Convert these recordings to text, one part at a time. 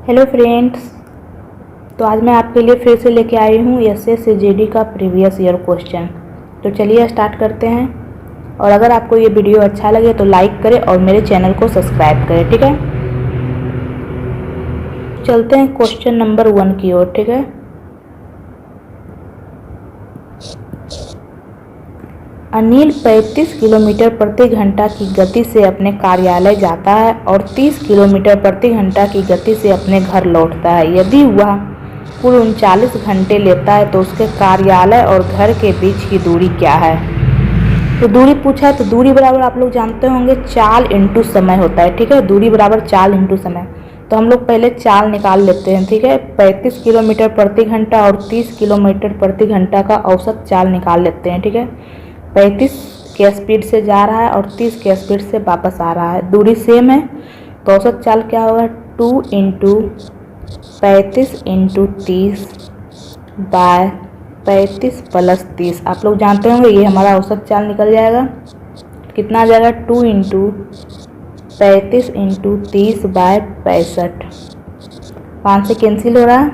Hello friends, तो आज मैं आपके लिए फिर से लेके आई हूँ एसएस जीडी का प्रीवियस ईयर क्वेश्चन। तो चलिए स्टार्ट करते हैं। और अगर आपको ये वीडियो अच्छा लगे तो लाइक करें और मेरे चैनल को सब्सक्राइब करें, ठीक है। चलते हैं क्वेश्चन नंबर 1 की ओर, ठीक है। अनिल 35 किलोमीटर प्रति घंटा की गति से अपने कार्यालय जाता है और 30 किलोमीटर प्रति घंटा की गति से अपने घर लौटता है। यदि वह कुल 39 घंटे लेता है तो उसके कार्यालय और घर के बीच की दूरी क्या है। तो दूरी पूछा है, तो दूरी बराबर आप लोग जानते होंगे चाल इंटू समय होता है, ठीक है। दूरी बराबर चाल इंटू समय। तो हम लोग पहले चाल निकाल लेते हैं, ठीक है। 35 किलोमीटर प्रति घंटा और 30 किलोमीटर प्रति घंटा का औसत चाल निकाल लेते हैं, ठीक है। 35 के स्पीड से जा रहा है और 30 के स्पीड से वापस आ रहा है। दूरी सेम है तो औसत चाल क्या होगा, 2 इंटू 35 इंटू 30 बाय 35 प्लस 30। आप लोग जानते होंगे ये हमारा औसत चाल निकल जाएगा। कितना आ जाएगा, 2 इंटू 35 इंटू 30 बाय 65। 5 से कैंसिल हो रहा है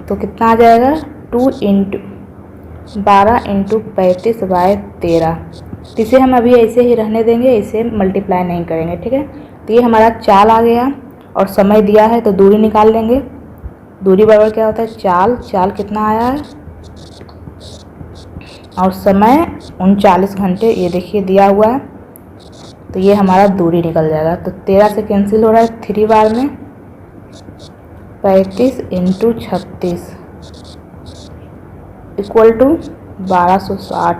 तो कितना आ जाएगा, 2 इंटू 12 इंटू 35 बाय 13। तो इसे हम अभी ऐसे ही रहने देंगे, इसे मल्टीप्लाई नहीं करेंगे, ठीक है। तो ये हमारा चाल आ गया और समय दिया है तो दूरी निकाल लेंगे। दूरी बराबर क्या होता है, चाल। चाल कितना आया है और समय 39 घंटे, ये देखिए दिया हुआ है। तो ये हमारा दूरी निकल जाएगा। तो 13 से कैंसिल हो रहा है 3 बार में, 35 इंटू 36 इक्वल टू 1260।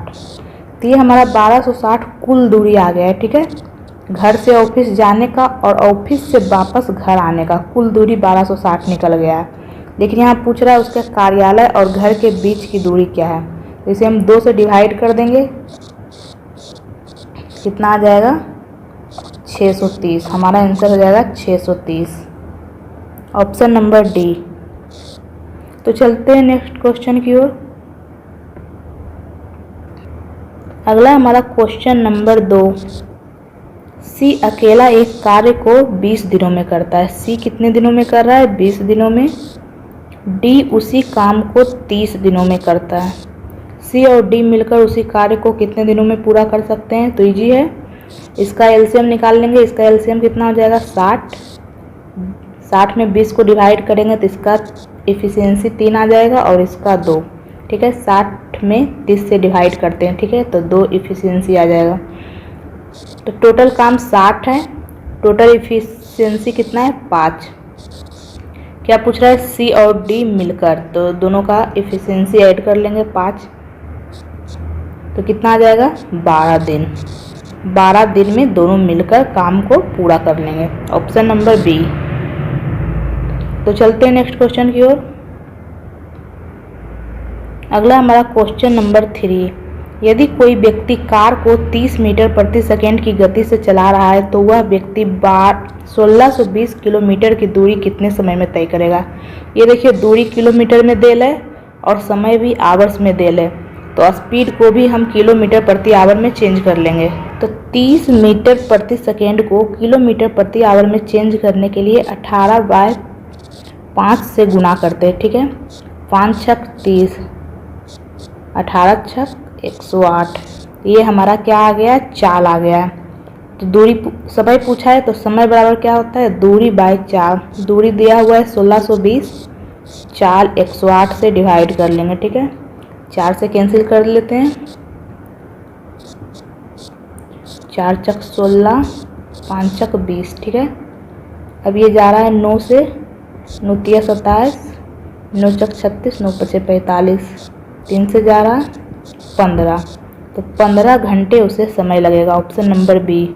तो ये हमारा 1260 कुल दूरी आ गया है, ठीक है। घर से ऑफिस जाने का और ऑफिस से वापस घर आने का कुल दूरी 1260 निकल गया है। लेकिन यहाँ पूछ रहा है उसके कार्यालय और घर के बीच की दूरी क्या है। तो इसे हम 2 से डिवाइड कर देंगे, कितना आ जाएगा, 630। हमारा आंसर हो जाएगा 630, ऑप्शन नंबर डी। तो चलते हैं नेक्स्ट क्वेश्चन की ओर। अगला हमारा क्वेश्चन नंबर 2। सी अकेला एक कार्य को 20 दिनों में करता है। सी कितने दिनों में कर रहा है, 20 दिनों में। डी उसी काम को 30 दिनों में करता है। सी और डी मिलकर उसी कार्य को कितने दिनों में पूरा कर सकते हैं। तो इजी है, इसका एलसीएम निकाल लेंगे। इसका एलसीएम कितना हो जाएगा, 60। 60 में 20 को डिवाइड करेंगे तो इसका इफिशियंसी 3 आ जाएगा और इसका 2, ठीक है। 60 में 30 से डिवाइड करते हैं, ठीक है, तो 2 इफिशियंसी आ जाएगा। तो टोटल काम 60 है, टोटल इफिशियंसी कितना है, 5। क्या पूछ रहा है, सी और डी मिलकर, तो दोनों का इफिशियंसी ऐड कर लेंगे 5। तो कितना आ जाएगा, 12 दिन। 12 दिन में दोनों मिलकर काम को पूरा कर लेंगे, ऑप्शन नंबर बी। तो चलते हैं नेक्स्ट क्वेश्चन की ओर। अगला हमारा क्वेश्चन नंबर 3। यदि कोई व्यक्ति कार को 30 मीटर प्रति सेकेंड की गति से चला रहा है तो वह व्यक्ति 1620 किलोमीटर की दूरी कितने समय में तय करेगा। ये देखिए दूरी किलोमीटर में देल है और समय भी आवर्स में देल है, तो स्पीड को भी हम किलोमीटर प्रति आवर में चेंज कर लेंगे। तो 30 मीटर प्रति सेकेंड को किलोमीटर प्रति आवर में चेंज करने के लिए 18/5 से गुना करते हैं, ठीक है। 5 छक 30, 18 छक 108। ये हमारा क्या आ गया, चाल आ गया। तो दूरी समय पूछा है तो समय बराबर क्या होता है, दूरी बाय चाल। दूरी दिया हुआ है 1620, चाल 108 से डिवाइड कर लेंगे, ठीक है। 4 से कैंसिल कर लेते हैं, 4 छक 16, 5 छक 20, ठीक है। अब ये जा रहा है 9 से, 9 तिया 27, 9 छक 36, 9 पचे 45, 3 से जा रहा है 15। तो 15 घंटे उसे समय लगेगा, ऑप्शन नंबर बी।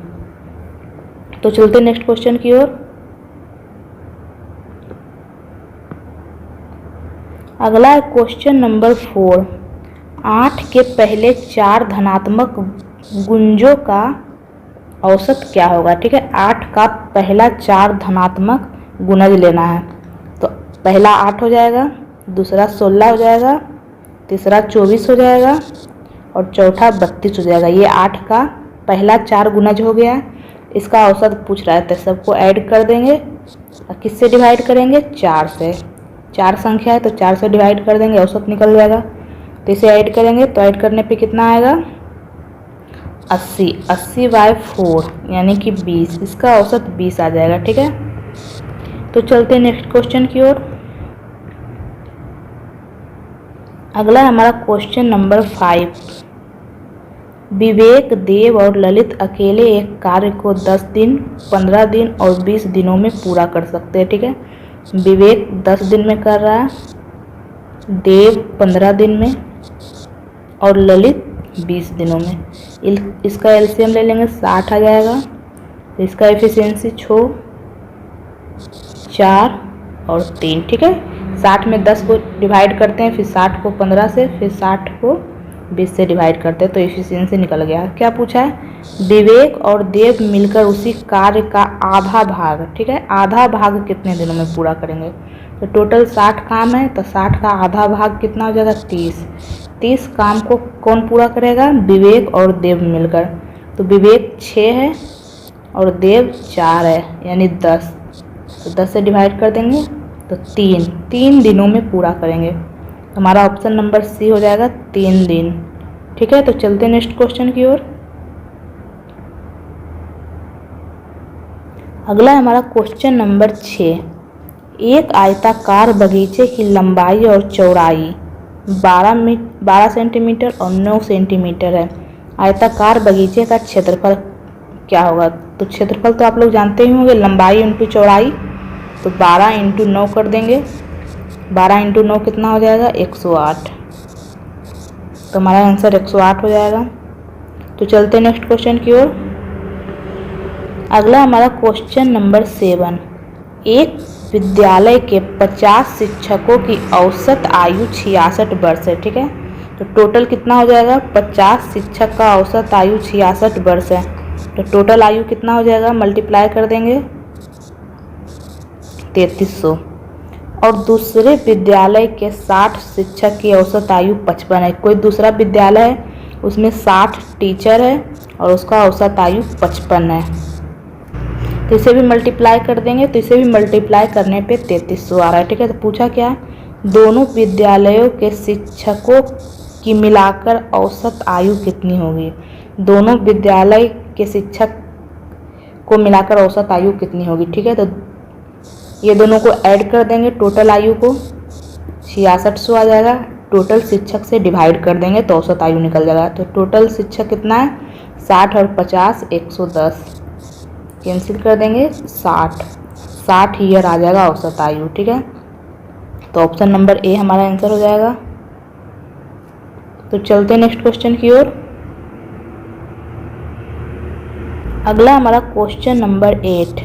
तो चलते नेक्स्ट क्वेश्चन की ओर। अगला है क्वेश्चन नंबर 4। 8 के पहले 4 धनात्मक गुंजों का औसत क्या होगा, ठीक है। 8 का पहला 4 धनात्मक गुणज लेना है। तो पहला 8 हो जाएगा, दूसरा 16 हो जाएगा, तीसरा 24 हो जाएगा और चौथा 32 हो जाएगा। ये 8 का पहला 4 गुणज हो गया। इसका औसत पूछ रहा है तो सबको ऐड कर देंगे और किससे डिवाइड करेंगे, 4 से। 4 संख्या है तो 4 से डिवाइड कर देंगे, औसत निकल जाएगा। तो इसे ऐड करेंगे तो ऐड करने पे कितना आएगा, 80। 80/4 यानी कि 20, इसका औसत 20 आ जाएगा। ठीक है, तो चलते हैं नेक्स्ट क्वेश्चन की ओर। अगला है हमारा क्वेश्चन नंबर 5। विवेक, देव और ललित अकेले एक कार्य को 10 दिन, 15 दिन और 20 दिनों में पूरा कर सकते हैं। ठीक है, विवेक 10 दिन में कर रहा है, देव 15 दिन में और ललित 20 दिनों में। इसका एलसीएम ले लेंगे, 60 आ जाएगा। इसका एफिशिएंसी 6, 4 और 3। ठीक है, 60 में 10 को डिवाइड करते हैं, फिर 60 को 15 से, फिर 60 को 20 से डिवाइड करते हैं, तो एफिशिएंसी निकल गया। क्या पूछा है, विवेक और देव मिलकर उसी कार्य का आधा भाग, ठीक है, आधा भाग कितने दिनों में पूरा करेंगे। तो टोटल 60 काम है, तो 60 का आधा भाग कितना हो जाएगा, 30। 30 काम को कौन पूरा करेगा, विवेक और देव मिलकर। तो विवेक 6 है और देव 4 है, यानी 10। तो 10 से डिवाइड कर देंगे तो 3 दिनों में पूरा करेंगे। हमारा ऑप्शन नंबर सी हो जाएगा, 3 दिन। ठीक है, तो चलते हैं नेक्स्ट क्वेश्चन की ओर। अगला है हमारा क्वेश्चन नंबर 6। एक आयताकार बगीचे की लंबाई और चौड़ाई 12 सेंटीमीटर और 9 सेंटीमीटर है। आयताकार बगीचे का क्षेत्रफल क्या होगा। तो क्षेत्रफल तो आप लोग जानते ही होंगे, लंबाई इंटू चौड़ाई। तो 12 इंटू 9 कर देंगे, 12 इंटू 9 कितना हो जाएगा, 108। तो हमारा आंसर 108 हो जाएगा। तो चलते हैं नेक्स्ट क्वेश्चन की ओर। अगला हमारा क्वेश्चन नंबर 7। एक विद्यालय के 50 शिक्षकों की औसत आयु 66 वर्ष है। ठीक है, तो टोटल कितना हो जाएगा, 50 शिक्षक का औसत आयु 66 वर्ष है। तो टोटल आयु कितना हो जाएगा, मल्टीप्लाई कर देंगे 3300। और दूसरे विद्यालय के 60 शिक्षक की औसत आयु 55 है। कोई दूसरा विद्यालय है, उसमें 60 टीचर है और उसका औसत आयु 55 है। तो इसे भी मल्टीप्लाई कर देंगे, तो इसे भी मल्टीप्लाई करने पे 3300 आ रहा है। ठीक है, तो पूछा क्या है, दोनों विद्यालयों के शिक्षकों की मिलाकर औसत आयु कितनी होगी। दोनों विद्यालय के शिक्षक को मिलाकर औसत आयु कितनी होगी। ठीक है, तो ये दोनों को ऐड कर देंगे, टोटल आयु को 6600 आ जाएगा। टोटल शिक्षक से डिवाइड कर देंगे तो औसत आयु निकल जाएगा। तो टोटल शिक्षक कितना है, 60 और 50 110, कैंसिल कर देंगे 60 ईयर आ जाएगा औसत आयु। ठीक है, तो ऑप्शन नंबर ए हमारा आंसर हो जाएगा। तो चलते हैं नेक्स्ट क्वेश्चन की ओर। अगला हमारा क्वेश्चन नंबर 8।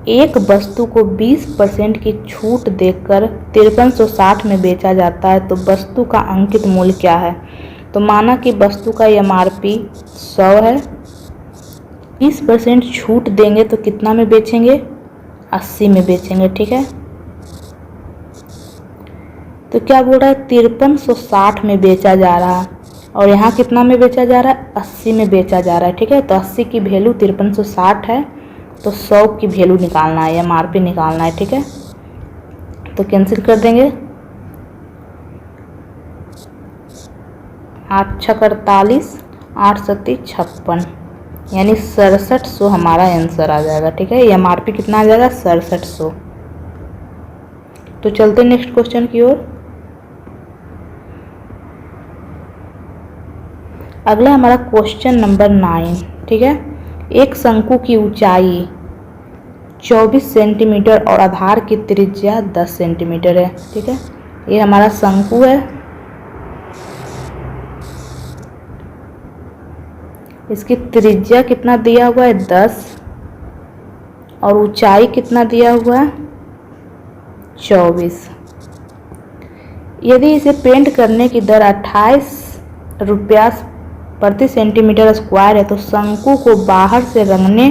एक वस्तु को 20% की छूट देकर 5360 में बेचा जाता है, तो वस्तु का अंकित मूल्य क्या है। तो माना कि वस्तु का MRP 100 है, 20% छूट देंगे तो कितना में बेचेंगे, 80 में बेचेंगे। ठीक है, तो क्या बोल रहा है, 5360 में बेचा जा रहा है और यहाँ कितना में बेचा जा रहा है, 80 में बेचा जा रहा है। ठीक है, तो 80 की वैल्यू 5360 है, तो 100 की वैल्यू निकालना है, MRP निकालना है। ठीक है, तो कैंसिल कर देंगे, 8 छक 48, 8 सत्ती 56, यानी 6700 हमारा आंसर आ जाएगा। ठीक है, MRP कितना आ जाएगा, 6700। तो चलते नेक्स्ट क्वेश्चन की ओर। अगला हमारा क्वेश्चन नंबर 9। ठीक है, एक शंकु की ऊंचाई 24 सेंटीमीटर और आधार की त्रिज्या 10 सेंटीमीटर है। ठीक है, ये हमारा शंकु है, इसकी त्रिज्या कितना दिया हुआ है, 10, और ऊंचाई कितना दिया हुआ है, 24। यदि इसे पेंट करने की दर 28 रुपया प्रति सेंटीमीटर स्क्वायर है, तो शंकु को बाहर से रंगने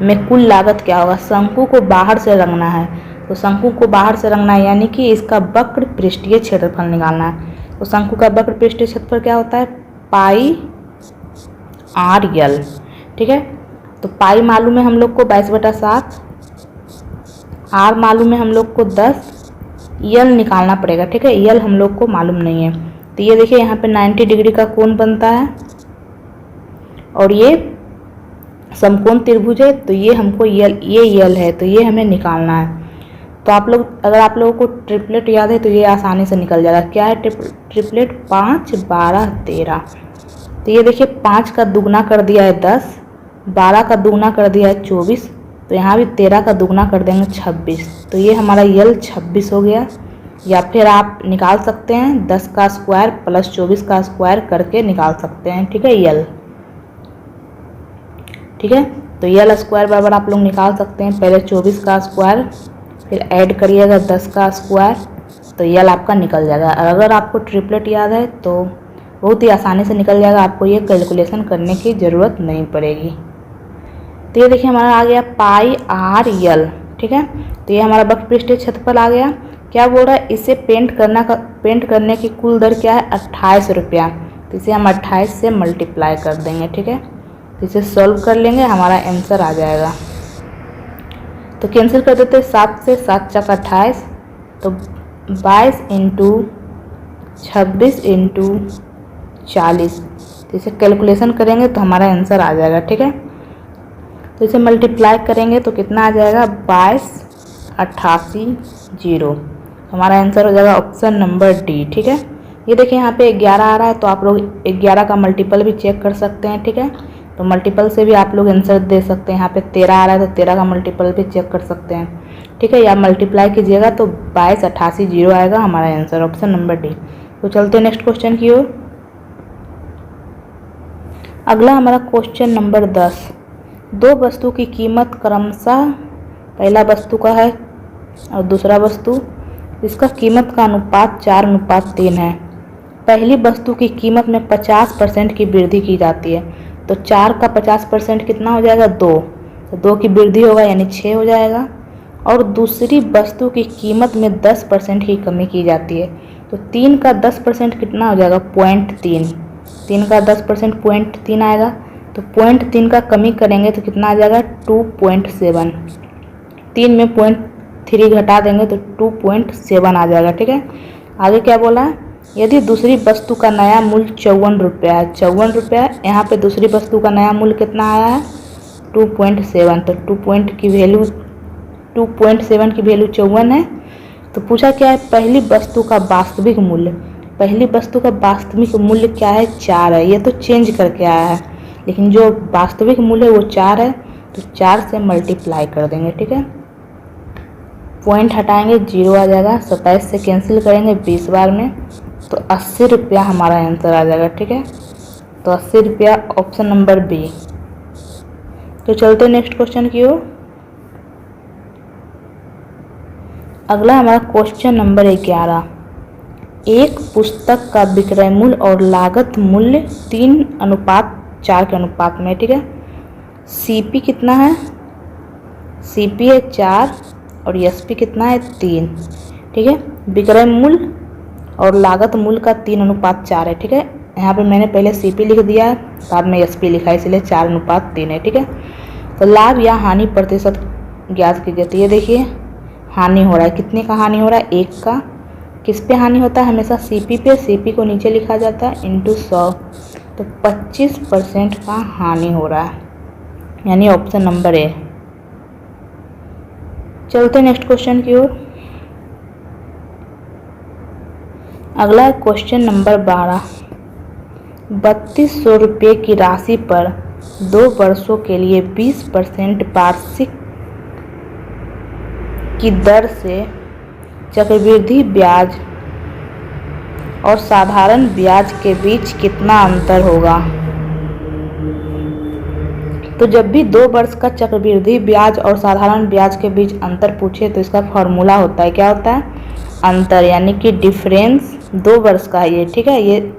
में कुल लागत क्या होगा। शंकु को बाहर से रंगना है, तो शंकु को बाहर से रंगना है यानी कि इसका वक्र पृष्ठीय क्षेत्रफल निकालना है। तो शंकु का वक्र पृष्ठीय क्षेत्रफल क्या होता है, पाई RL। ठीक है, तो पाई मालूम है हम लोग को 22/7, आर मालूम है हम लोग को 10, यल निकालना पड़ेगा। ठीक है, यल हम लोग को मालूम नहीं है। तो ये देखिए यहाँ पे 90 डिग्री का कोण बनता है और ये समकोण त्रिभुज है, तो ये हमको ये यल है, तो ये हमें निकालना है। तो आप लोग, अगर आप लोगों को ट्रिपलेट याद है तो ये आसानी से निकल जाएगा। क्या है ट्रिपलेट? 5, 12, 13। तो ये देखिए 5 का दुगना कर दिया है 10, 12 का दुगना कर दिया है 24, तो यहाँ भी 13 का दुगना कर देंगे 26। तो ये हमारा यल 26 हो गया। या फिर आप निकाल सकते हैं 10 का स्क्वायर प्लस 24 का स्क्वायर करके निकाल सकते हैं। ठीक है, यल। ठीक है, तो यल स्क्वायर बराबर आप लोग निकाल सकते हैं। पहले 24 का स्क्वायर, फिर ऐड करिएगा 10 का स्क्वायर, तो यल आपका निकल जाएगा। अगर आपको ट्रिपलेट याद है तो बहुत ही आसानी से निकल जाएगा, आपको ये कैलकुलेशन करने की ज़रूरत नहीं पड़ेगी। तो ये देखिए हमारा आ गया पाई आर यल। ठीक है, तो ये हमारा वक्र पृष्ठीय क्षेत्रफल आ गया। क्या बोल रहा है? इसे पेंट करने की कुल दर क्या है? 28 रुपया। तो इसे हम 28 से मल्टीप्लाई कर देंगे। ठीक है, तो इसे सॉल्व कर लेंगे, हमारा आंसर आ जाएगा। तो कैंसिल कर देते हैं, 7 से 7 चक 28, तो 22 इंटू 26 इंटू 40। तो इसे कैलकुलेशन करेंगे तो हमारा आंसर आ जाएगा। ठीक है, तो इसे मल्टीप्लाई करेंगे तो कितना आ जाएगा? 22, 88, 0। हमारा आंसर हो जाएगा ऑप्शन नंबर डी। ठीक है, ये देखिए यहाँ पे 11 आ रहा है, तो आप लोग 11 का मल्टीपल भी चेक कर सकते हैं। ठीक है, तो मल्टीपल से भी आप लोग आंसर दे सकते हैं। यहाँ पे 13 आ रहा है तो 13 का मल्टीपल भी चेक कर सकते हैं। ठीक है, या मल्टीप्लाई कीजिएगा तो 22, 88, 0 आएगा हमारा आंसर, ऑप्शन नंबर डी। तो चलते हैं नेक्स्ट क्वेश्चन की ओर। अगला हमारा क्वेश्चन नंबर 10। दो वस्तु की कीमत क्रमशः, पहला वस्तु का है और दूसरा वस्तु, इसका कीमत का अनुपात 4:3 है। पहली वस्तु की कीमत में 50% की वृद्धि की जाती है, तो 4 का 50% कितना हो जाएगा? 2, तो 2 की वृद्धि होगा यानी 6 हो जाएगा। और दूसरी वस्तु की कीमत में 10% की कमी की जाती है, तो 3 का 10% कितना हो जाएगा? 0.3। 3 का 10% 0.3 आएगा, तो 0.3 का कमी करेंगे तो कितना आ जाएगा? 2.7। 3 में 0.3 घटा देंगे तो 2.7 आ जाएगा। ठीक है, आगे क्या बोला है? यदि दूसरी वस्तु का नया मूल्य 54 रुपया है, 54 रुपया, यहाँ पे दूसरी वस्तु का नया मूल्य कितना आया है? 2.7। तो 2.7 की वैल्यू 54 है। तो पूछा क्या है? पहली वस्तु का वास्तविक मूल्य, पहली वस्तु का वास्तविक मूल्य क्या है? 4 है। ये तो चेंज करके आया है, लेकिन जो वास्तविक मूल्य है वो 4 है, तो 4 से मल्टीप्लाई कर देंगे। ठीक है, पॉइंट हटाएंगे 0 आ जाएगा, 27 से कैंसिल करेंगे 20 बार में, तो 80 रुपया हमारा आंसर आ जाएगा। ठीक है, तो 80 रुपया ऑप्शन नंबर बी। तो चलते नेक्स्ट क्वेश्चन की ओर। अगला हमारा क्वेश्चन नंबर 11। एक पुस्तक का विक्रय मूल्य और लागत मूल्य 3:4 के अनुपात में। ठीक है, सीपी कितना है? सीपी है 4 और एसपी कितना है? 3। ठीक है, विक्रय मूल्य और लागत मूल्य का 3:4 है। ठीक है, यहाँ पे मैंने पहले सीपी लिख दिया है, बाद में एसपी लिखा है, इसलिए 4:3 है। ठीक है, तो लाभ या हानि प्रतिशत ज्ञात कीजिए। तो ये देखिए हानि हो रहा है, कितने का हानि हो रहा है? 1 का। किस पे हानि होता है? हमेशा सीपी पे। सीपी को नीचे लिखा जाता है इंटू 100, तो 25% का हानि हो रहा है, यानी ऑप्शन नंबर ए। चलते नेक्स्ट क्वेश्चन की ओर। अगला है क्वेश्चन नंबर 12। 3200 रुपये की राशि पर 2 वर्षों के लिए 20% वार्षिक की दर से चक्रवृद्धि ब्याज और साधारण ब्याज के बीच कितना अंतर होगा? तो जब भी 2 वर्ष का चक्रवृद्धि ब्याज और साधारण ब्याज के बीच अंतर पूछे तो इसका फॉर्मूला होता है, क्या होता है? अंतर, यानी कि डिफरेंस 2 वर्ष का है ये। ठीक है, ये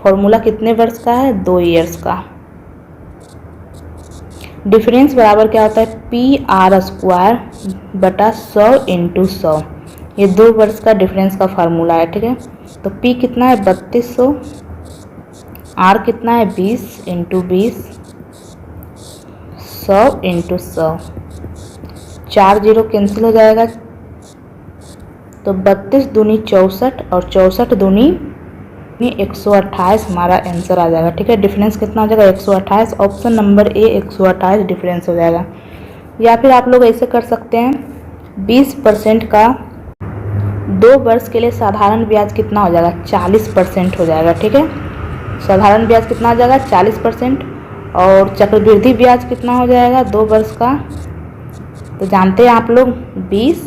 फॉर्मूला कितने वर्ष का है? 2 ईयर्स का। डिफरेंस बराबर क्या होता है? PR² बटा 100 इंटू 100। ये 2 वर्ष का डिफरेंस का फार्मूला है। ठीक है, तो P कितना है? 3200, R कितना है? 20 इंटू 20, 100 100 इंटू 100, 4 जीरो कैंसिल हो जाएगा, तो 32 दूनी 64 और 64 दूनी 128 हमारा आंसर आ जाएगा। ठीक है, डिफरेंस कितना हो जाएगा 128। ऑप्शन नंबर ए 128 डिफरेंस हो जाएगा। या फिर आप लोग ऐसे कर सकते हैं 20% का 2 वर्ष के लिए साधारण ब्याज कितना हो जाएगा 40% हो जाएगा। ठीक है, साधारण ब्याज कितना हो जाएगा 40% और चक्रवृद्धि ब्याज कितना हो जाएगा 2 वर्ष का, तो जानते हैं आप लोग 20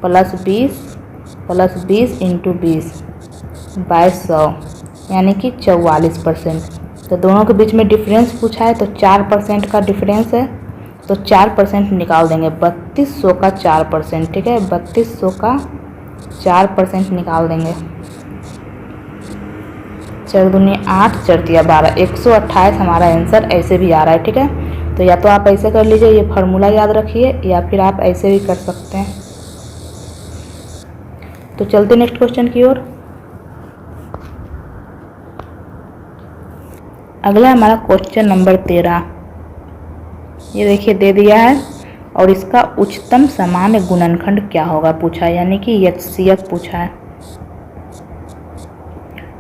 प्लस 20 प्लस 20 इंटू 20 बाय 100 यानी कि 44%। तो दोनों के बीच में डिफरेंस पूछा है तो 4% का डिफरेंस है, तो 4% निकाल देंगे, 3200 का 4%। ठीक है, 3200 का 4% निकाल देंगे, 4 दूनी 8 4 तिया 12, 128 हमारा आंसर ऐसे भी आ रहा है। ठीक है, तो या तो आप ऐसे कर लीजिए, ये फार्मूला याद रखिए, या फिर आप ऐसे भी कर सकते हैं। तो चलते नेक्स्ट क्वेश्चन की ओर। अगला हमारा क्वेश्चन नंबर 13, ये देखिए दे दिया है और इसका उच्चतम सामान्य गुणनखंड क्या होगा पूछा है, यानी कि एचसीएफ पूछा है।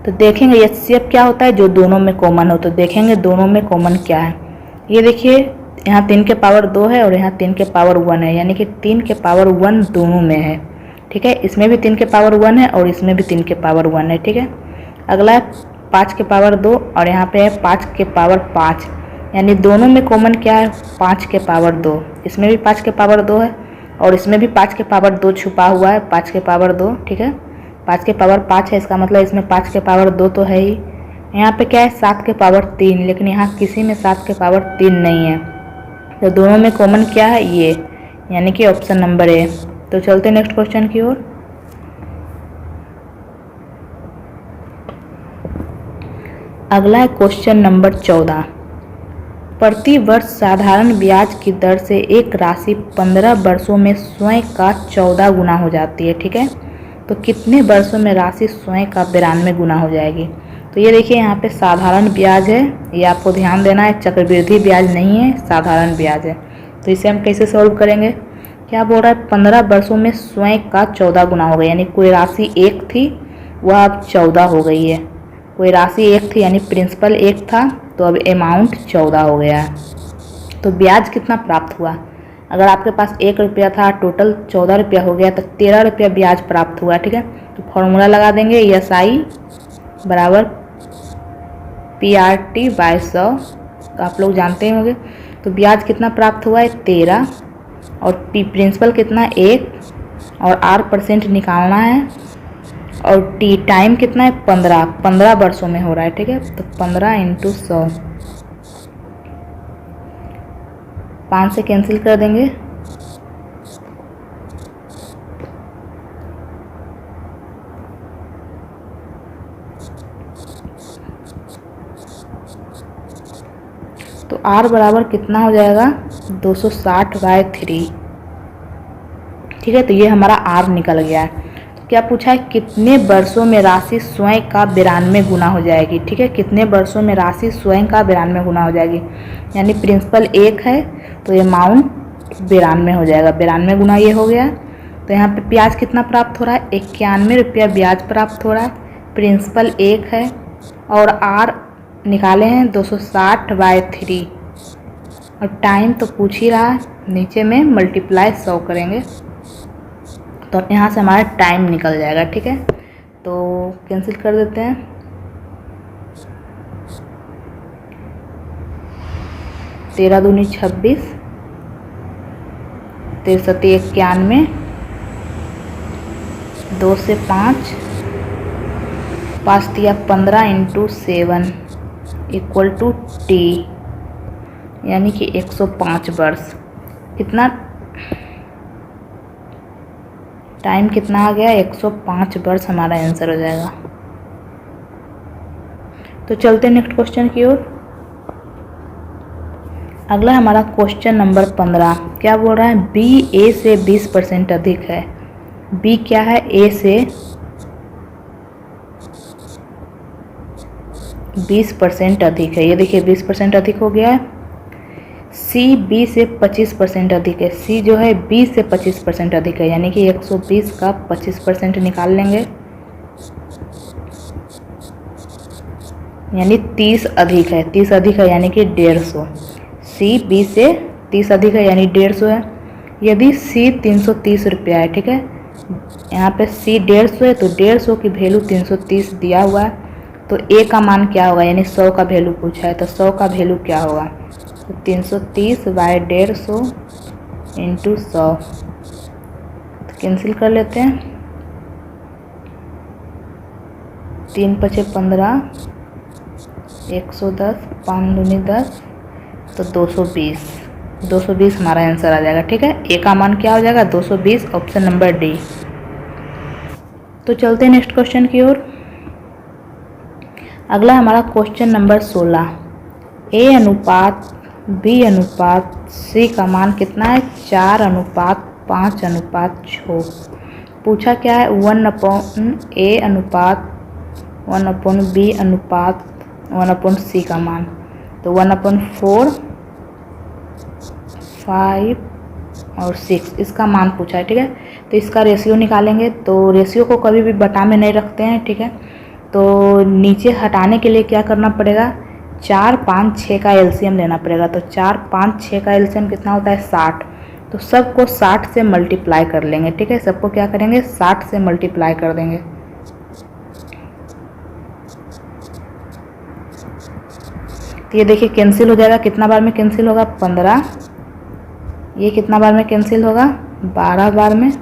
तो देखेंगे एचसीएफ क्या होता है, जो दोनों में कॉमन हो। तो देखेंगे दोनों में कॉमन क्या है। ये देखिए यहाँ 3 के पावर 2 है और यहाँ 3 के पावर 1 है, यानी कि 3 के पावर 1 दोनों में है। ठीक है, इसमें भी 3 के पावर 1 है और इसमें भी 3 के पावर 1 है। ठीक है, अगला है 5 के पावर 2 और यहाँ पे है 5 के पावर 5, यानी दोनों में कॉमन क्या है 5 के पावर 2। इसमें भी 5 के पावर 2 है और इसमें भी 5 के पावर 2 छुपा हुआ है, 5 के पावर 2। ठीक है, 5 के पावर 5 है, इसका मतलब इसमें 5 के पावर 2 तो है ही। यहाँ पे क्या है 7 के पावर 3, लेकिन यहाँ किसी में 7 के पावर 3 नहीं है। तो दोनों में कॉमन क्या है ये, यानी कि ऑप्शन नंबर ए। तो चलते नेक्स्ट क्वेश्चन की ओर। अगला है क्वेश्चन नंबर 14, प्रति वर्ष साधारण ब्याज की दर से एक राशि 15 वर्षों में स्वयं का 14 गुना हो जाती है। ठीक है, तो कितने वर्षों में राशि स्वयं का 92 गुना हो जाएगी। तो ये देखिए यहाँ पे साधारण ब्याज है, ये आपको ध्यान देना है, चक्रवृद्धि ब्याज नहीं है, साधारण ब्याज है। तो इसे हम कैसे सॉल्व करेंगे, क्या बोल रहा है 15 वर्षों में स्वयं का 14 गुना हो गया, यानी कोई राशि 1 थी वह अब 14 हो गई है। कोई राशि 1 थी यानी प्रिंसिपल 1 था, तो अब अमाउंट 14 हो गया है। तो ब्याज कितना प्राप्त हुआ, अगर आपके पास 1 रुपया था, टोटल 14 रुपया हो गया, तो 13 रुपया ब्याज प्राप्त हुआ। ठीक है, तो फॉर्मूला लगा देंगे SI बराबर PRT बाय 100, तो आप लोग जानते होंगे। तो ब्याज कितना प्राप्त हुआ है 13 और प्रिंसिपल कितना 1 और R% निकालना है और टाइम कितना है 15 वर्षों में हो रहा है। ठीक है, तो 15 इंटू 100, 5 से कैंसिल कर देंगे, तो R बराबर कितना हो जाएगा 260 बाय 3। ठीक है, तो ये हमारा R निकल गया है। तो क्या पूछा है कितने वर्षों में राशि स्वयं का 92 गुना हो जाएगी। ठीक है, कितने वर्षों में राशि स्वयं का 92 गुना हो जाएगी, यानी प्रिंसिपल 1 है तो अमाउंट 92 हो जाएगा, 92 गुना ये हो गया। तो यहाँ पे ब्याज कितना प्राप्त हो रहा है 91 रुपया ब्याज प्राप्त हो रहा है, प्रिंसिपल 1 है और R निकाले हैं 260 बाय 3 और टाइम तो पूछ ही रहा है, नीचे में मल्टीप्लाई 100 करेंगे तो यहाँ से हमारा टाइम निकल जाएगा। ठीक है, तो कैंसिल कर देते हैं, तेरह दूनी 26, 13 सत्ती 91, 2 से 5, 5 तिया 15 इंटू 7 इक्वल टू T, यानी कि 105 वर्ष। कितना टाइम कितना आ गया 105 वर्ष हमारा आंसर हो जाएगा। तो चलते हैं नेक्स्ट क्वेश्चन की ओर। अगला हमारा क्वेश्चन नंबर 15, क्या बोल रहा है B A से 20% अधिक है। B क्या है A से 20% अधिक है। ये देखिए 20% अधिक हो गया है। सी बी से 25% अधिक है, सी जो है बी से 25% अधिक है, यानी कि 120 का 25% निकाल लेंगे, यानी 30 अधिक है, 30 अधिक है यानी कि 150। सी बी से 30 अधिक है यानी 150 है। यदि सी 330 रुपया है, ठीक है, यहाँ पे सी 150 है तो 150 की वैल्यू 330 दिया हुआ है, तो ए का मान क्या होगा, यानी 100 का वैल्यू पूछा है तो 100 का वैल्यू क्या होगा, तो 330 बाय 150 इंटू 100, तो कैंसिल कर लेते हैं, 3 पचे 15, 110, 5 दूनी 10, तो 220 हमारा आंसर आ जाएगा। ठीक है, ए का मान क्या हो जाएगा 220, ऑप्शन नंबर डी। तो चलते हैं नेक्स्ट क्वेश्चन की ओर। अगला हमारा क्वेश्चन नंबर 16, ए अनुपात बी अनुपात सी का मान कितना है, 4:5:6। पूछा क्या है, 1/a अनुपात 1/b अनुपात 1/c का मान, तो 1/4, 5 और 6 इसका मान पूछा है। ठीक है, तो इसका रेशियो निकालेंगे, तो रेशियो को कभी भी बटा में नहीं रखते हैं। ठीक है, तो नीचे हटाने के लिए क्या करना पड़ेगा, 4, 5, 6 का एलसीएम लेना पड़ेगा, तो 4, 5, 6 का एलसीएम कितना होता है 60, तो सबको 60 से मल्टीप्लाई कर लेंगे। ठीक है, सबको क्या करेंगे 60 से मल्टीप्लाई कर देंगे, तो ये देखिए कैंसिल हो जाएगा, कितना बार में कैंसिल होगा 15, ये कितना बार में कैंसिल होगा 12 बार में,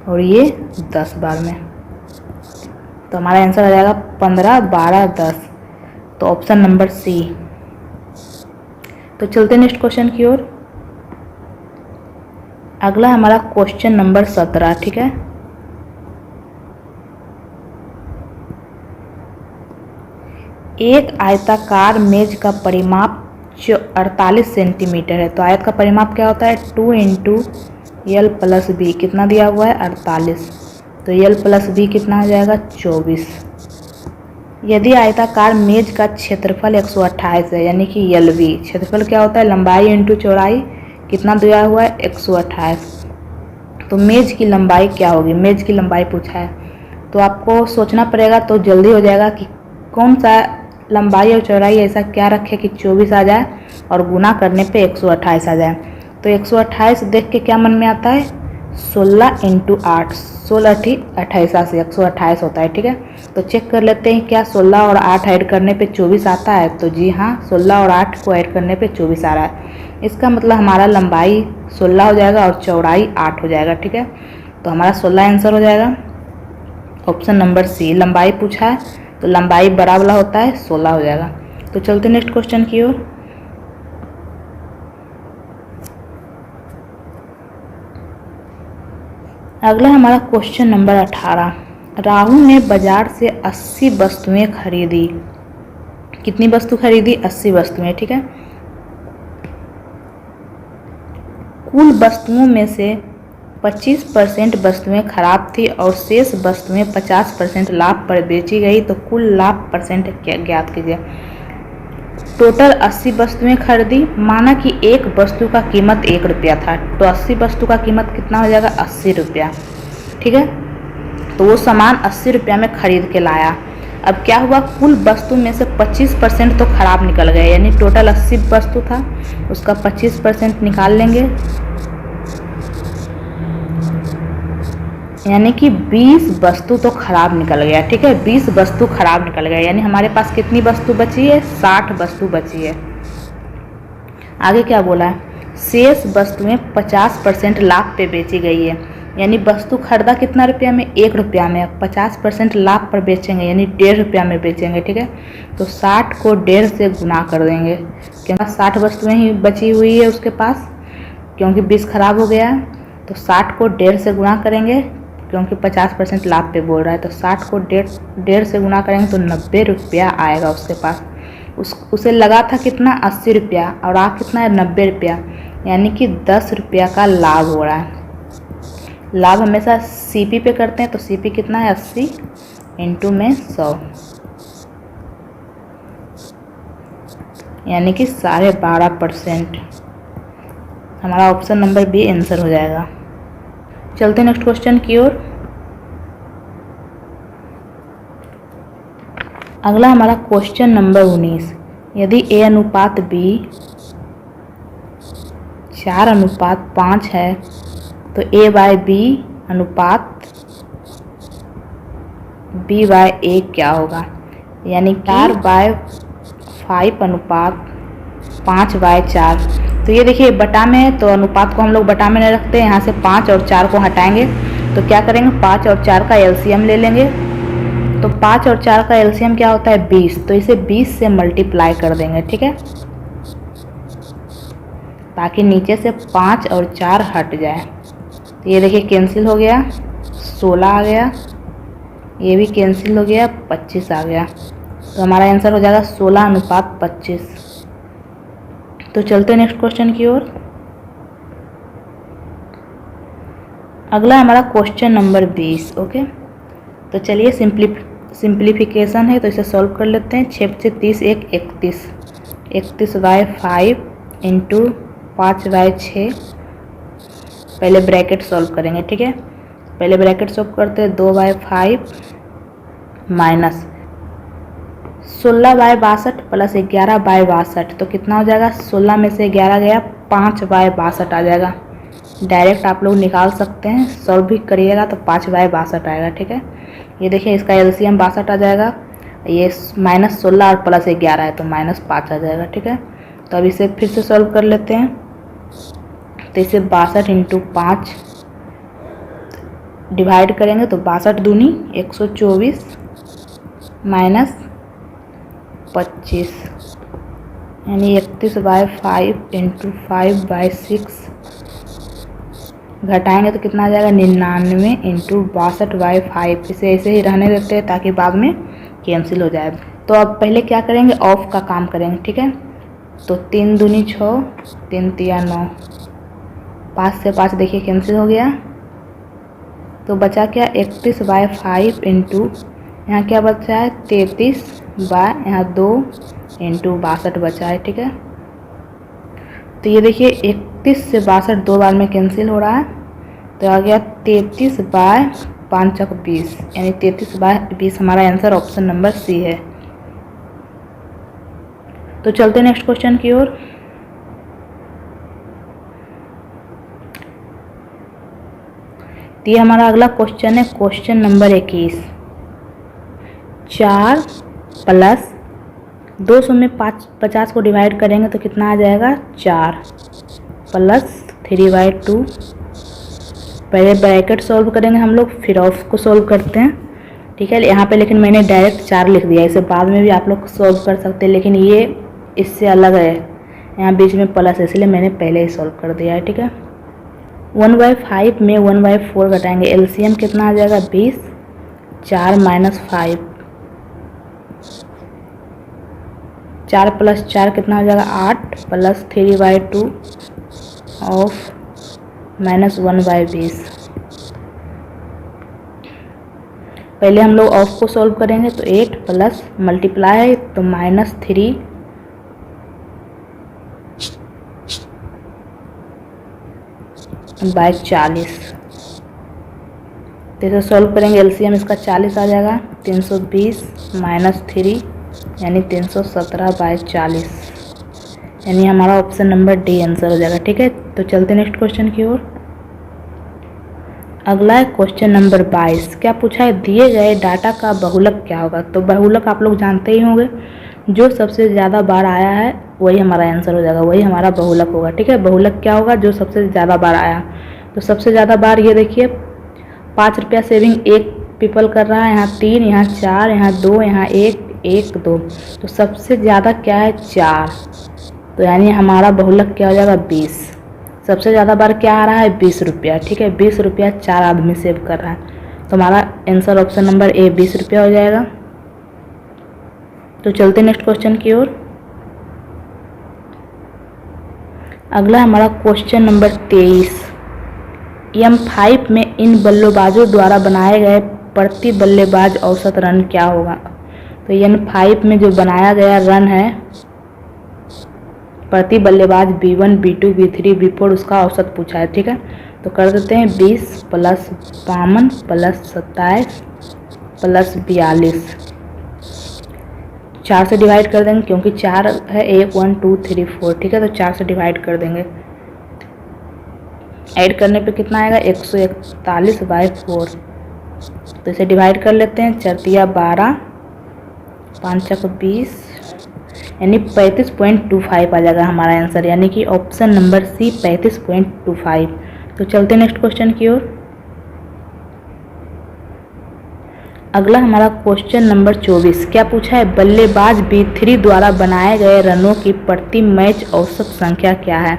और ये 10 बार में, तो हमारा आंसर आ जाएगा 15, 12, 10, तो ऑप्शन नंबर सी। तो चलते नेक्स्ट क्वेश्चन की ओर। अगला हमारा क्वेश्चन नंबर 17। ठीक है, एक आयताकार मेज का परिमाप 48 सेंटीमीटर है, तो आयत का परिमाप क्या होता है 2 × l+b, कितना दिया हुआ है 48, तो l+b कितना हो जाएगा 24। यदि आयताकार मेज का क्षेत्रफल 128 है, यानी कि LB, क्षेत्रफल क्या होता है लंबाई इंटू चौड़ाई, कितना दिया हुआ है 128, तो मेज की लंबाई क्या होगी, मेज की लंबाई पूछा है, तो आपको सोचना पड़ेगा, तो जल्दी हो जाएगा कि कौन सा लंबाई और चौड़ाई ऐसा क्या रखे कि 24 आ जाए और गुना करने पे 128 आ जाए। तो 128 देख के क्या मन में आता है 16 × 8, 16 × 28 से 128 होता है। ठीक है, तो चेक कर लेते हैं क्या 16 और 8 ऐड करने पे 24 आता है, तो जी हाँ 16 और 8 को ऐड करने पे 24 आ रहा है, इसका मतलब हमारा लंबाई 16 हो जाएगा और चौड़ाई 8 हो जाएगा। ठीक है, तो हमारा 16 आंसर हो जाएगा, ऑप्शन नंबर सी। लंबाई पूछा है तो लंबाई बड़ा वाला होता है 16 हो जाएगा। तो चलते नेक्स्ट क्वेश्चन की ओर। अगला हमारा क्वेश्चन नंबर 18, राहुल ने बाजार से 80 वस्तुएं खरीदी, कितनी वस्तु खरीदी 80 वस्तुएं। ठीक है, कुल वस्तुओं में से 25% वस्तुएं खराब थी और शेष वस्तुएं 50% लाभ पर बेची गई, तो कुल लाभ परसेंट ज्ञात कीजिए। टोटल 80 वस्तुएं खरीदी, माना कि एक वस्तु का कीमत 1 रुपया था, तो 80 वस्तु का कीमत कितना हो जाएगा 80 रुपया। ठीक है, तो वो सामान 80 रुपया में खरीद के लाया। अब क्या हुआ, कुल वस्तु में से 25% तो खराब निकल गए, यानी टोटल 80 वस्तु था उसका 25% निकाल लेंगे, यानी कि 20 वस्तु तो खराब निकल गया। ठीक है, 20 वस्तु खराब निकल गया, यानी हमारे पास कितनी वस्तु बची है 60 वस्तु बची है। आगे क्या बोला है, शेष वस्तुएं 50% लाभ पे बेची गई है, यानी वस्तु खरीदा कितना रुपया में 1 रुपया में, 50% लाभ पर बेचेंगे यानी 1.5 रुपया में बेचेंगे। ठीक है, तो 60 को 1.5 से गुना कर देंगे, क्योंकि 60 वस्तुएं ही बची हुई है उसके पास, क्योंकि 20 खराब हो गया है, तो 60 को 1.5 से गुना करेंगे, क्योंकि 50% लाभ पे बोल रहा है, तो 60 को 1.5 से गुना करेंगे तो 90 रुपया आएगा उसके पास। उसे लगा था कितना 80 रुपया और आ कितना है 90 रुपया, यानी कि 10 रुपया का लाभ हो रहा है। लाभ हमेशा सीपी पे करते हैं, तो सीपी कितना है 80 इंटू में 100, यानी कि 12.5%। हमारा ऑप्शन नंबर बी आंसर हो जाएगा। चलते नेक्स्ट क्वेश्चन की ओर। अगला हमारा क्वेश्चन नंबर 19, यदि ए अनुपात बी 4:5 है तो ए बाय बी अनुपात बी बाय ए क्या होगा, यानी 4/5 अनुपात 5/4। तो ये देखिए बटा में है तो अनुपात को हम लोग बटा में नहीं रखते, यहाँ से 5 और 4 को हटाएंगे तो क्या करेंगे 5 और 4 का एलसीएम ले लेंगे। तो 5 और 4 का एलसीएम क्या होता है 20, तो इसे 20 से मल्टीप्लाई कर देंगे, ठीक है, ताकि नीचे से 5 और 4 हट जाए। तो ये देखिए कैंसिल हो गया, 16 आ गया, ये भी कैंसिल हो गया, 25 आ गया। तो हमारा आंसर हो जाएगा 16:25। तो चलते नेक्स्ट क्वेश्चन की ओर। अगला हमारा क्वेश्चन नंबर 20। ओके, तो चलिए सिंप्लीफिकेशन है तो इसे सॉल्व कर लेते हैं। 6 से 30 एक 31, 31/5 इंटू 5/6। पहले ब्रैकेट सॉल्व करेंगे, ठीक है, पहले ब्रैकेट सॉल्व करते हैं। 2/5 माइनस 16/62 प्लस 11/62, तो कितना हो जाएगा 16 में से 11 गया 5/62 आ जाएगा। डायरेक्ट आप लोग निकाल सकते हैं, सॉल्व भी करिएगा तो 5/62 आएगा, ठीक है। ये देखिए इसका एलसीएम 62 आ जाएगा, ये -16 और प्लस 11 है तो -5 आ जाएगा, ठीक है। तो अब इसे फिर से सॉल्व कर लेते हैं। तो इसे 62 इंटू 5 डिवाइड करेंगे तो 62 दूनी 124 माइनस 25 यानी 31/5 इंटू 5/6 घटाएंगे तो कितना आ जाएगा 99 इंटू 62/5। इसे ऐसे ही रहने देते हैं ताकि बाद में कैंसिल हो जाए। तो अब पहले क्या करेंगे ऑफ का काम करेंगे, ठीक है। तो 3 दूनी 6, 3 तिया 9, 5 से 5 देखिए कैंसिल हो गया। तो बचा क्या 31/5 इंटू यहाँ क्या बचा है 33 बाय यहाँ 2 इंटू 62 बचा है, ठीक है। तो ये देखिए 31 से 62 दो बार में कैंसिल हो रहा है तो आ गया 33/5 यानी 33/20 हमारा आंसर ऑप्शन नंबर सी है। तो चलते नेक्स्ट क्वेश्चन की ओर। तो ये हमारा अगला क्वेश्चन है क्वेश्चन नंबर 21। 4 प्लस 200 में 50 को डिवाइड करेंगे तो कितना आ जाएगा 4 प्लस 3/2। पहले ब्रैकेट सॉल्व करेंगे हम लोग फिर ऑफ को सॉल्व करते हैं, ठीक है। यहाँ पे लेकिन मैंने डायरेक्ट 4 लिख दिया, इसे बाद में भी आप लोग सॉल्व कर सकते हैं, लेकिन ये इससे अलग है, यहाँ बीच में प्लस इसलिए मैंने पहले ही सॉल्व कर दिया है, ठीक है। 1/5 में 1/4 घटाएंगे, एलसीएम कितना आ जाएगा 20, 4 माइनस 5, 4 प्लस 4 कितना हो जाएगा 8 प्लस 3/2 ऑफ -1/20। पहले हम लोग ऑफ को सॉल्व करेंगे तो 8 प्लस मल्टीप्लाई है तो -3 बाय 40। तो इसे सॉल्व करेंगे एलसीएम इसका 40 आ जाएगा, 320 माइनस 3 यानी 317/40 यानी हमारा ऑप्शन नंबर डी आंसर हो जाएगा, ठीक है। तो चलते नेक्स्ट क्वेश्चन की ओर। अगला है क्वेश्चन नंबर 22। क्या पूछा है दिए गए डाटा का बहुलक क्या होगा। तो बहुलक आप लोग जानते ही होंगे, जो सबसे ज़्यादा बार आया है वही हमारा आंसर हो जाएगा, वही हमारा बहुलक होगा, ठीक है। बहुलक क्या होगा जो सबसे ज़्यादा बार आया। तो सबसे ज़्यादा बार ये देखिए 5 रुपया सेविंग एक पीपल कर रहा है, यहाँ 3, यहाँ 4, यहाँ 2, यहाँ 1, 1, 2। तो सबसे ज़्यादा क्या है 4, तो यानी हमारा बहुलक क्या हो जाएगा 20। सबसे ज़्यादा बार क्या आ रहा है 20 रुपया, ठीक है। 20 रुपया 4 आदमी सेव कर रहा है, तो हमारा आंसर ऑप्शन नंबर ए 20 रुपया हो जाएगा। तो चलते नेक्स्ट क्वेश्चन की ओर। अगला हमारा क्वेश्चन नंबर 23। M5 में इन बल्लेबाजों द्वारा बनाए गए प्रति बल्लेबाज औसत रन क्या होगा। तो M5 में जो बनाया गया रन है प्रति बल्लेबाज B1 B2 B3 B4 उसका औसत पूछा है। ठीक है, तो कर देते हैं 20 प्लस 52 प्लस 27 प्लस 42, 4 से डिवाइड कर देंगे क्योंकि 4 है, 1 1 2 3 4। ठीक है, तो 4 से डिवाइड कर देंगे। ऐड करने पे कितना आएगा 141/4। तो इसे डिवाइड कर लेते हैं, 4 तिया 12 5 चक 20 यानी 35.25 आ जाएगा हमारा आंसर, यानी कि ऑप्शन नंबर सी 35.25। तो चलते हैं नेक्स्ट क्वेश्चन की ओर। अगला हमारा क्वेश्चन नंबर 24 क्या पूछा है, बल्लेबाज B3 द्वारा बनाए गए रनों की प्रति मैच औसत संख्या क्या है।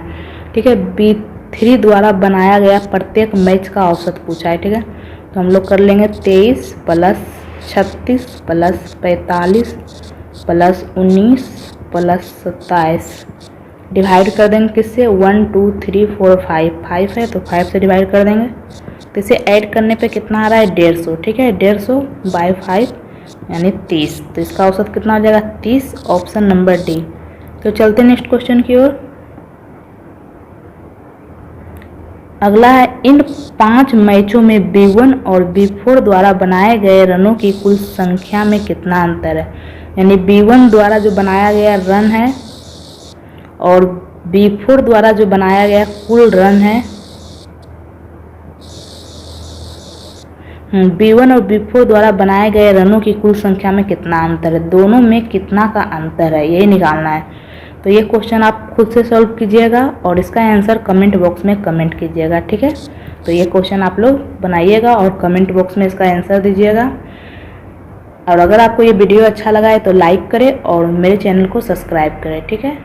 ठीक है, B3 द्वारा बनाया गया प्रत्येक मैच का औसत पूछा है। ठीक है, तो हम लोग कर लेंगे 23 plus 36 plus 45 plus 19 plus 27, divide कर देंगे किससे 1 2 3 4 5 है तो 5 से डिवाइड कर देंगे। तो इसे ऐड करने पे कितना आ रहा है 150। ठीक है, 150/5 यानी 30। तो इसका औसत कितना हो जाएगा 30, ऑप्शन नंबर डी। तो चलते हैं नेक्स्ट क्वेश्चन की ओर। अगला है, इन 5 मैचों में B1 और B4 द्वारा बनाए गए रनों की कुल संख्या में कितना अंतर है। यानी B1 द्वारा जो बनाया गया रन है और B4 द्वारा जो बनाया गया कुल रन है, B1 और B4 द्वारा बनाए गए रनों की कुल संख्या में कितना अंतर है, दोनों में कितना का अंतर है, यही निकालना है। तो ये क्वेश्चन आप खुद से सॉल्व कीजिएगा और इसका आंसर कमेंट बॉक्स में कमेंट कीजिएगा। ठीक है, तो ये क्वेश्चन आप लोग बनाइएगा और कमेंट बॉक्स में इसका आंसर दीजिएगा। और अगर आपको ये वीडियो अच्छा लगा है तो लाइक करें और मेरे चैनल को सब्सक्राइब करें। ठीक है।